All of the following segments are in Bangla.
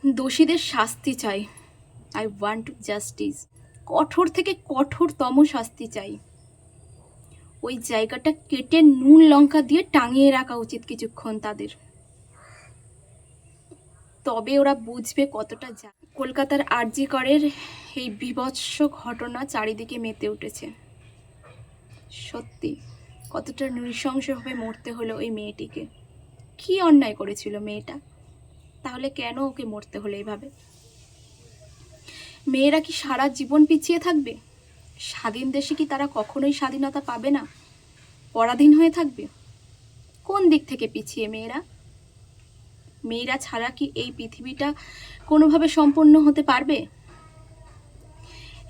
দোষীদের শাস্তি চাই। I want justice. কঠোর থেকে কঠোরতম শাস্তি চাই। ওই জায়গাটা কেটে নুন লঙ্কা দিয়ে টাঙিয়ে রাখা উচিত কিছুক্ষণ তাদের, তবে ওরা বুঝবে কতটা কলকাতার আরজি করের এই বীভৎস ঘটনা চারিদিকে মেতে উঠেছে। সত্যি কতটা নৃশংসভাবে মরতে হলো ওই মেয়েটিকে। কি অন্যায় করেছিল মেয়েটা? তাহলে কেন ওকে মরতে হলো এইভাবে? মেয়েরা কি সারা জীবন পিছিয়ে থাকবে? স্বাধীন দেশে কি তারা কখনোই স্বাধীনতা পাবে না? পরাধীন হয়ে থাকবে? কোন দিক থেকে পিছিয়ে মেয়েরা? মেয়েরা ছাড়া কি এই পৃথিবীটা কোনোভাবে সম্পূর্ণ হতে পারবে?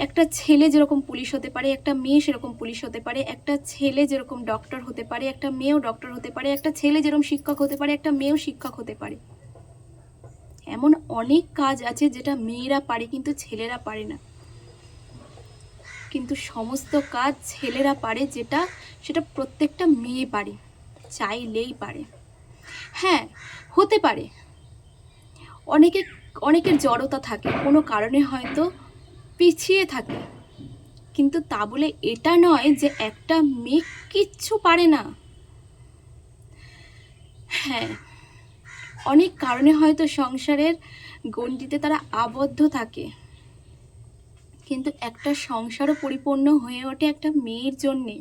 একটা ছেলে যেরকম পুলিশ হতে পারে, একটা মেয়ে সেরকম পুলিশ হতে পারে, একটা ছেলে যেরকম ডক্টর হতে পারে, একটা মেয়েও ডক্টর হতে পারে, একটা ছেলে যেরকম শিক্ষক হতে পারে, একটা মেয়েও শিক্ষক হতে পারে। এমন অনেক কাজ আছে যেটা মেয়েরা পারে কিন্তু ছেলেরা পারে না। কিন্তু সমস্ত কাজ ছেলেরা পারে সেটা প্রত্যেকটা মেয়ে পারে, চাইলেই পারে। হ্যাঁ, হতে পারে অনেকের জড়তা থাকে, কোনো কারণে হয়তো পিছিয়ে থাকে, কিন্তু তা বলে এটা নয় যে একটা মেয়ে কিচ্ছু পারে না। হ্যাঁ, অনেক কারণে হয়তো সংসারের গণ্ডিতে তারা আবদ্ধ থাকে, কিন্তু একটা সংসারও পরিপূর্ণ হয়ে ওঠে একটা মেয়ের জন্যে।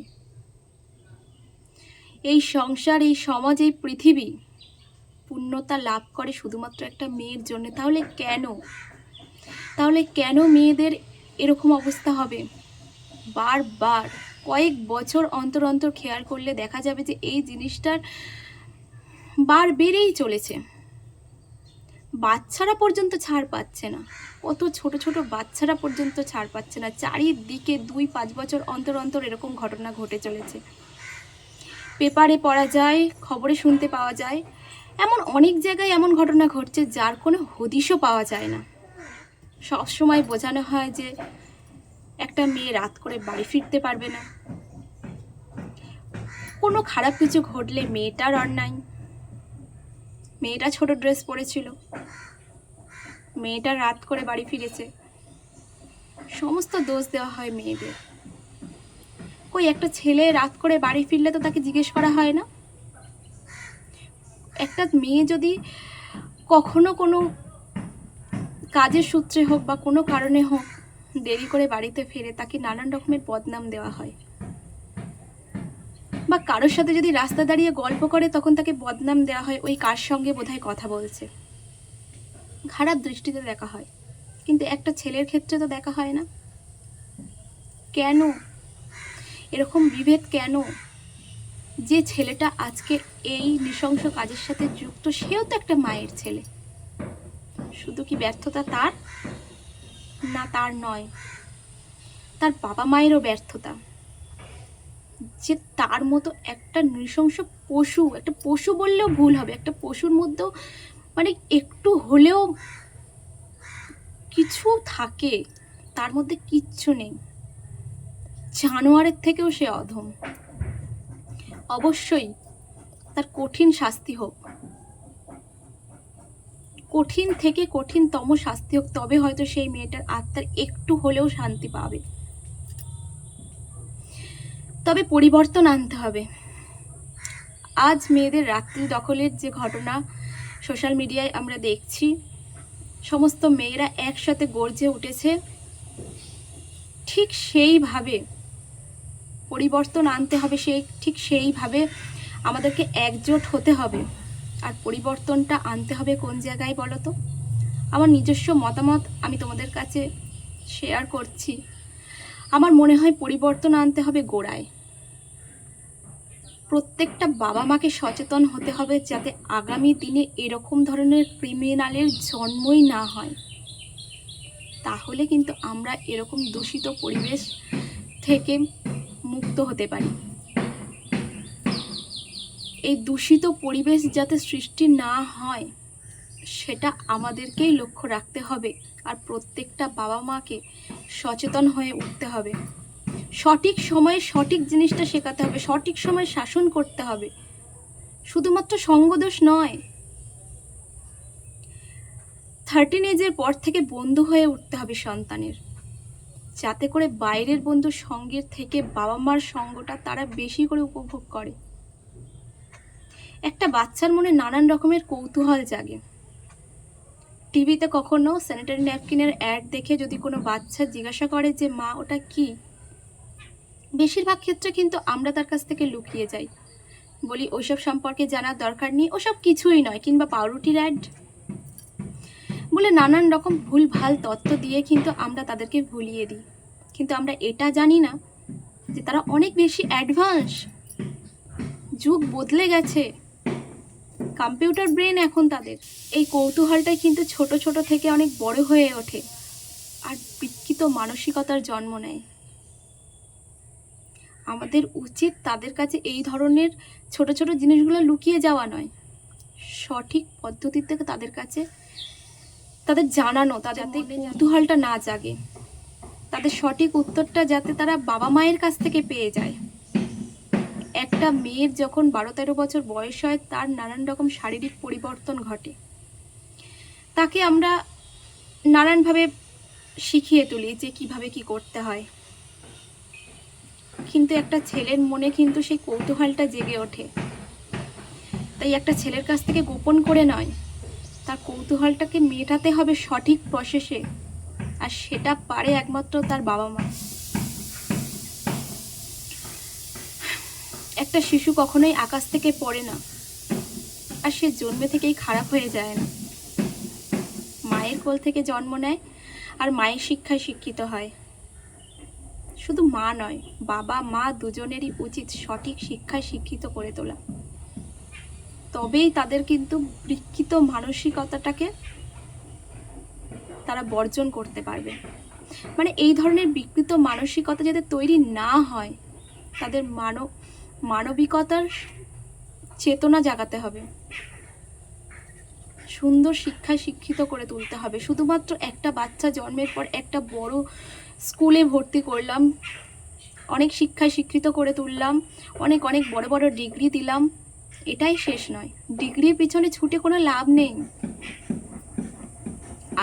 এই সংসার, এই সমাজ, এই পৃথিবী পূর্ণতা লাভ করে শুধুমাত্র একটা মেয়ের জন্য। তাহলে কেন মেয়েদের এরকম অবস্থা হবে? বারবার কয়েক বছর অন্তর অন্তর খেয়াল করলে দেখা যাবে যে এই জিনিসটার বার বেড়েই চলেছে। বাচ্চারা পর্যন্ত ছাড় পাচ্ছে না। কত ছোট ছোট বাচ্চারা পর্যন্ত ছাড় পাচ্ছে না। চারিদিকে 2-5 বছর অন্তর অন্তর এরকম ঘটনা ঘটে চলেছে। পেপারে পড়া যায়, খবরে শুনতে পাওয়া যায়, এমন অনেক জায়গায় এমন ঘটনা ঘটছে যার কোনো হদিশও পাওয়া যায় না। সবসময় বোঝানো হয় যে একটা মেয়ে রাত করে বাড়ি ফিরতে পারবে না, কোনো খারাপ কিছু ঘটলে মেয়েটার অন্যায়, মেয়েটা ছোট ড্রেস পরেছিল, মেয়েটা রাত করে বাড়ি ফিরেছে, সমস্ত দোষ দেওয়া হয় মেয়েদের। কই একটা ছেলে রাত করে বাড়ি ফিরলে তো তাকে জিজ্ঞেস করা হয় না? একটা মেয়ে যদি কখনো কোনো কাজের সূত্রে হোক বা কোনো কারণে হোক দেরি করে বাড়িতে ফেরে, তাকে নানান রকমের বদনাম দেওয়া হয়। বা কারোর সাথে যদি রাস্তা দাঁড়িয়ে গল্প করে তখন তাকে বদনাম দেওয়া হয়, ওই কার সঙ্গে বোধহয় কথা বলছে, খারাপ দৃষ্টিতে দেখা হয়। কিন্তু একটা ছেলের ক্ষেত্রে তো দেখা হয় না। কেন এরকম বিভেদ? কেন? যে ছেলেটা আজকে এই নৃশংস কাজের সাথে যুক্ত, সেও তো একটা মায়ের ছেলে। শুধু কি ব্যর্থতা তার? না, তার নয়, তার বাবা মায়েরও ব্যর্থতা যে তার মতো একটা নৃশংস পশু, একটা পশু বললেও ভুল হবে, একটা পশুর মধ্যেও মানে একটু হলেও কিছু থাকে, তার মধ্যে কিচ্ছু নেই। জানোয়ারের থেকেও সে অধম। অবশ্যই তার কঠিন শাস্তি হোক, কঠিন থেকে কঠিনতম শাস্তি হোক, তবে হয়তো সেই মেয়েটার আত্মার একটু হলেও শান্তি পাবে। তবে পরিবর্তন আনতে হবে। আজ মেয়েদের রাত্রি দখলের যে ঘটনা সোশ্যাল মিডিয়ায় আমরা দেখছি, সমস্ত মেয়েরা একসাথে গর্জে উঠেছে, ঠিক সেইভাবে পরিবর্তন আনতে হবে। ঠিক সেইভাবে আমাদেরকে একজোট হতে হবে। আর পরিবর্তনটা আনতে হবে কোন জায়গায় বলো তো? আমার নিজস্ব মতামত আমি তোমাদের কাছে শেয়ার করছি। আমার মনে হয় পরিবর্তন আনতে হবে গোড়ায়। প্রত্যেকটা বাবা মাকে সচেতন হতে হবে যাতে আগামী দিনে এরকম ধরনের ক্রিমিনালের জন্মই না হয়। তাহলে কিন্তু আমরা এরকম দূষিত পরিবেশ থেকে মুক্ত হতে পারি। এই দূষিত পরিবেশ যাতে সৃষ্টি না হয় সেটা আমাদেরকেই লক্ষ্য রাখতে হবে। আর প্রত্যেকটা বাবা মাকে সচেতন হয়ে উঠতে হবে। সঠিক সময়ে সঠিক জিনিসটা শেখাতে হবে, সঠিক সময়ে শাসন করতে হবে। শুধুমাত্র সঙ্গদোষ নয়, 13 এজের পর থেকে বন্ধু হয়ে উঠতে হবে সন্তানের, যাতে করে বাইরের বন্ধুর সঙ্গের থেকে বাবা মার সঙ্গটা তারা বেশি করে উপভোগ করে। একটা বাচ্চার মনে নানান রকমের কৌতূহল জাগে। টিভিতে কখনো স্যানিটারি ন্যাপকিনের অ্যাড দেখে যদি কোনো বাচ্চা জিজ্ঞাসা করে যে মা ওটা কি, বেশিরভাগ ক্ষেত্রে কিন্তু আমরা তার কাছ থেকে লুকিয়ে যাই, বলি ওইসব সম্পর্কে জানার দরকার নেই, ওসব কিছুই নয়, কিংবা পাউরুটির অ্যাড বলে নানান রকম ভুল ভাল তথ্য দিয়ে কিন্তু আমরা তাদেরকে ভুলিয়ে দিই। কিন্তু আমরা এটা জানি না যে তারা অনেক বেশি অ্যাডভান্স, যুগ বদলে গেছে, কম্পিউটার ব্রেন এখন তাদের। এই কৌতূহলটাই কিন্তু ছোট ছোট থেকে অনেক বড় হয়ে ওঠে আর বিকৃত মানসিকতার জন্ম নেয়। আমাদের উচিত তাদের কাছে এই ধরনের ছোট ছোট জিনিসগুলো লুকিয়ে যাওয়া নয়, সঠিক পদ্ধতিতে তাদের কাছে তাদের জানানো, তাদের কৌতূহলটা না জাগে, তাদের সঠিক উত্তরটা যাতে তারা বাবা মায়ের কাছ থেকে পেয়ে যায়। একটা মেয়ের যখন 12-13 বছর বয়স হয়, তার নানান রকম শারীরিক পরিবর্তন ঘটে, তাকে আমরা নানানভাবে শিখিয়ে তুলি যে কিভাবে কি করতে হয়। কিন্তু একটা ছেলের মনে কিন্তু সেই কৌতূহলটা জেগে ওঠে, তাই একটা ছেলের কাছ থেকে গোপন করে নয়, তার কৌতূহলটাকে মেটাতে হবে সঠিক প্রসেসে, আর সেটা পারে একমাত্র তার বাবা মা। একটা শিশু কখনোই আকাশ থেকে পড়ে না, আর সে জন্মে থেকেই খারাপ হয়ে যায় না। মায়ের কোল থেকে জন্ম নেয় আর মায়ের শিক্ষায় শিক্ষিত হয়। শুধু মা নয়, বাবা মা দুজনেরই উচিত সঠিক শিক্ষায় শিক্ষিত করে তোলা, তবেই তাদের কিন্তু বিকৃত মানসিকতাটাকে তারা বর্জন করতে পারবে। মানে এই ধরনের বিকৃত মানসিকতা যাতে তৈরি না হয়, তাদের মানবিকতার চেতনা জাগাতে হবে, সুন্দর শিক্ষায় শিক্ষিত করে তুলতে হবে। শুধুমাত্র একটা বাচ্চা জন্মের পর একটা বড় স্কুলে ভর্তি করলাম, অনেক শিক্ষায় শিক্ষিত করে তুললাম, অনেক অনেক বড় বড় ডিগ্রি দিলাম, এটাই শেষ নয়। ডিগ্রির পিছনে ছুটে কোনো লাভ নেই।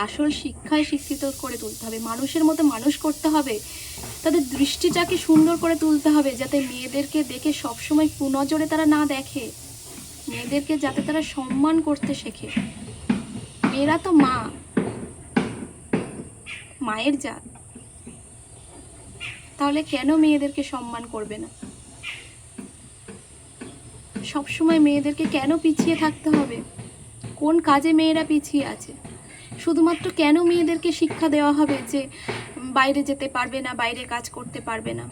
আসল শিক্ষায় শিক্ষিত করে তুলতে হবে, মানুষের মতো মানুষ করতে হবে, তাদের দৃষ্টিটাকে সুন্দর করে তুলতে হবে, যাতে মেয়েদেরকে দেখে সবসময় কুনজরে তারা না দেখে, মেয়েদেরকে যাতে তারা সম্মান করতে শেখে। মেয়েরা তো মা, মায়ের জাত, তাহলে কেন মেয়েদেরকে সম্মান করবে না? সবসময় মেয়েদেরকে কেন পিছিয়ে থাকতে হবে? কোন কাজে মেয়েরা পিছিয়ে আছে? শুধুমাত্র কেন মেয়েদেরকে শিক্ষা দেওয়া হবে যে বাইরে যেতে পারবে না, বাইরে কাজ করতে পারবে না?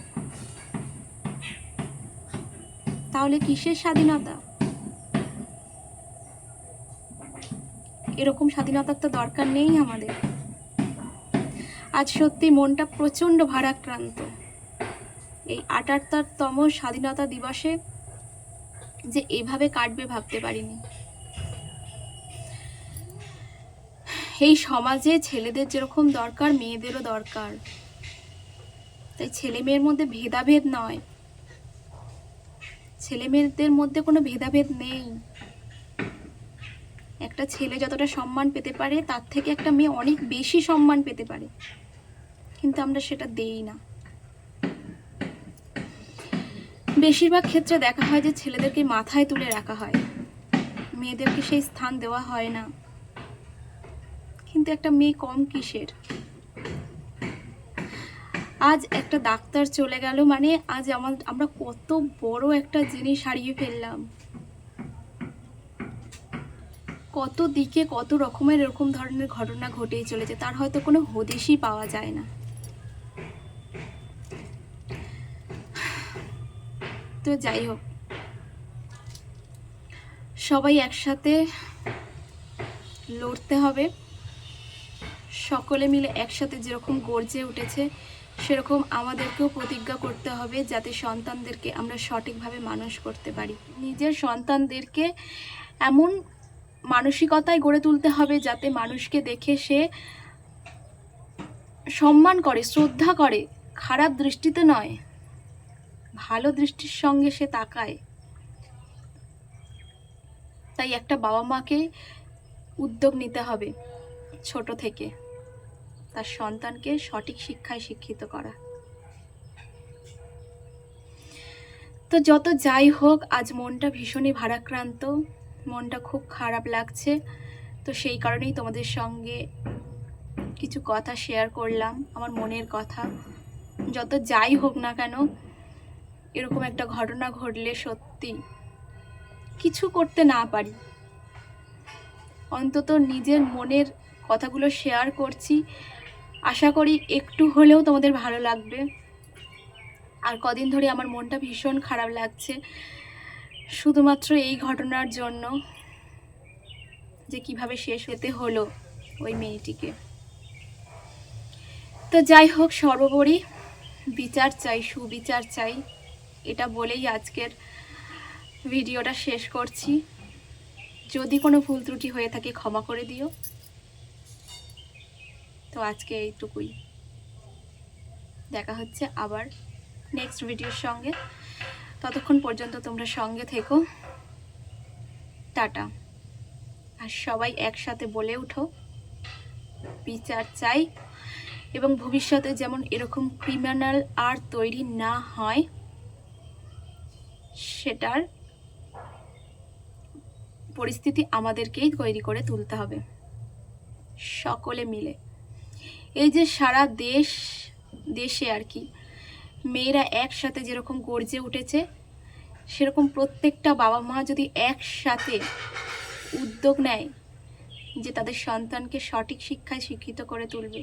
তাহলে কিসের স্বাধীনতা? এরকম স্বাধীনতার তো দরকার নেই আমাদের। আজ সত্যি মনটা প্রচণ্ড ভারাক্রান্ত এই ৭৮তম স্বাধীনতা দিবসে, যে এভাবে কাটবে ভাবতে পারিনি। এই সমাজে ছেলেদের যেরকম দরকার, মেয়েদেরও দরকার। তাই ছেলে মেয়ের মধ্যে ভেদাভেদ নয়, ছেলে মেয়েদের মধ্যে কোনো ভেদাভেদ নেই। একটা ছেলে যতটা সম্মান পেতে পারে, তার থেকে একটা মেয়ে অনেক বেশি সম্মান পেতে পারে, কিন্তু আমরা সেটা দেই না। বেশিরভাগ ক্ষেত্রে দেখা হয় যে ছেলেদেরকে মাথায় তুলে রাখা হয়, মেয়েদেরকে সেই স্থান দেওয়া হয় না। কিন্তু একটা মেয়ে কম কিসের? আজ একটা ডাক্তার চলে গেল, মানে আজ আমরা কত বড় একটা জিনিস হারিয়ে ফেললাম। কত দিকে কত রকমের এরকম ধরনের ঘটনা ঘটেই চলেছে, তার হয়তো কোনো হদিশই পাওয়া যায় না। তো যাই হোক, সবাই একসাথে লড়তে হবে, সকলে মিলে একসাথে যেরকম গর্জে উঠেছে সেরকম আমাদেরকেও প্রতিজ্ঞা করতে হবে, যাতে সন্তানদেরকে আমরা সঠিকভাবে মানুষ করতে পারি। নিজের সন্তানদেরকে এমন মানসিকতায় গড়ে তুলতে হবে যাতে মানুষকে দেখে সে সম্মান করে, শ্রদ্ধা করে, খারাপ দৃষ্টিতে নয়, ভালো দৃষ্টির সঙ্গে সে তাকায়। তাই একটা বাবা মাকে উদ্যোগ নিতে হবে, ছোট থেকে তার সন্তানকে সঠিক শিক্ষায় শিক্ষিত করা। তো যত যাই হোক, আজ মনটা ভীষণই ভারাক্রান্ত, মনটা খুব খারাপ লাগছে। তো সেই কারণেই তোমাদের সঙ্গে কিছু কথা শেয়ার করলাম, আমার মনের কথা। যত যাই হোক না কেন, এরকম একটা ঘটনা ঘটলে সত্যি কিছু করতে না পারি, অন্তত নিজের মনের কথাগুলো শেয়ার করছি। আশা করি একটু হলেও তোমাদের ভালো লাগবে। আর কদিন ধরে আমার মনটা ভীষণ খারাপ লাগছে শুধুমাত্র এই ঘটনার জন্য, যে কিভাবে শেষ হতে হলো ওই মেয়েটিকে। তো যাই হোক, সর্বোপরি বিচার চাই, সুবিচার চাই, এটা বলেই আজকের ভিডিওটা শেষ করছি। যদি কোনো ভুল ত্রুটি হয়ে থাকে ক্ষমা করে দিও। তো আজকে এইটুকুই, দেখা হচ্ছে আবার নেক্সট ভিডিওর সঙ্গে। ততক্ষণ পর্যন্ত তোমরা সঙ্গে থেকো। টাটা। আর সবাই একসাথে বলে উঠো, বিচার চাই, এবং ভবিষ্যতে যেমন এরকম ক্রিমিনাল আর তৈরি না হয় সেটার পরিস্থিতি আমাদেরকেই তৈরি করে তুলতে হবে সকলে মিলে। এই যে সারা দেশে আর কি মেয়েরা একসাথে যেরকম গর্জে উঠেছে, সেরকম প্রত্যেকটা বাবা মা যদি একসাথে উদ্যোগ নেয় যে তাদের সন্তানকে সঠিক শিক্ষায় শিক্ষিত করে তুলবে,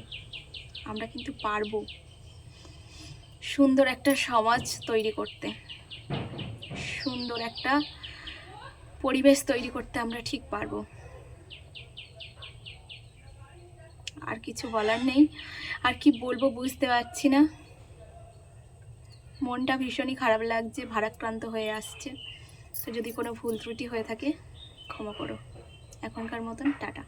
আমরা কিন্তু পারবো সুন্দর একটা সমাজ তৈরি করতে, সুন্দর একটা পরিবেশ তৈরি করতে আমরা ঠিক পারবো। আর কিছু বলার নেই, আর কি বলবো বুঝতে পারছি না। মনটা ভীষণই খারাপ লাগছে, ভারাক্রান্ত হয়ে আসছে। তো যদি কোনো ভুল ত্রুটি হয়ে থাকে ক্ষমা করো। এখনকার মতন টাটা।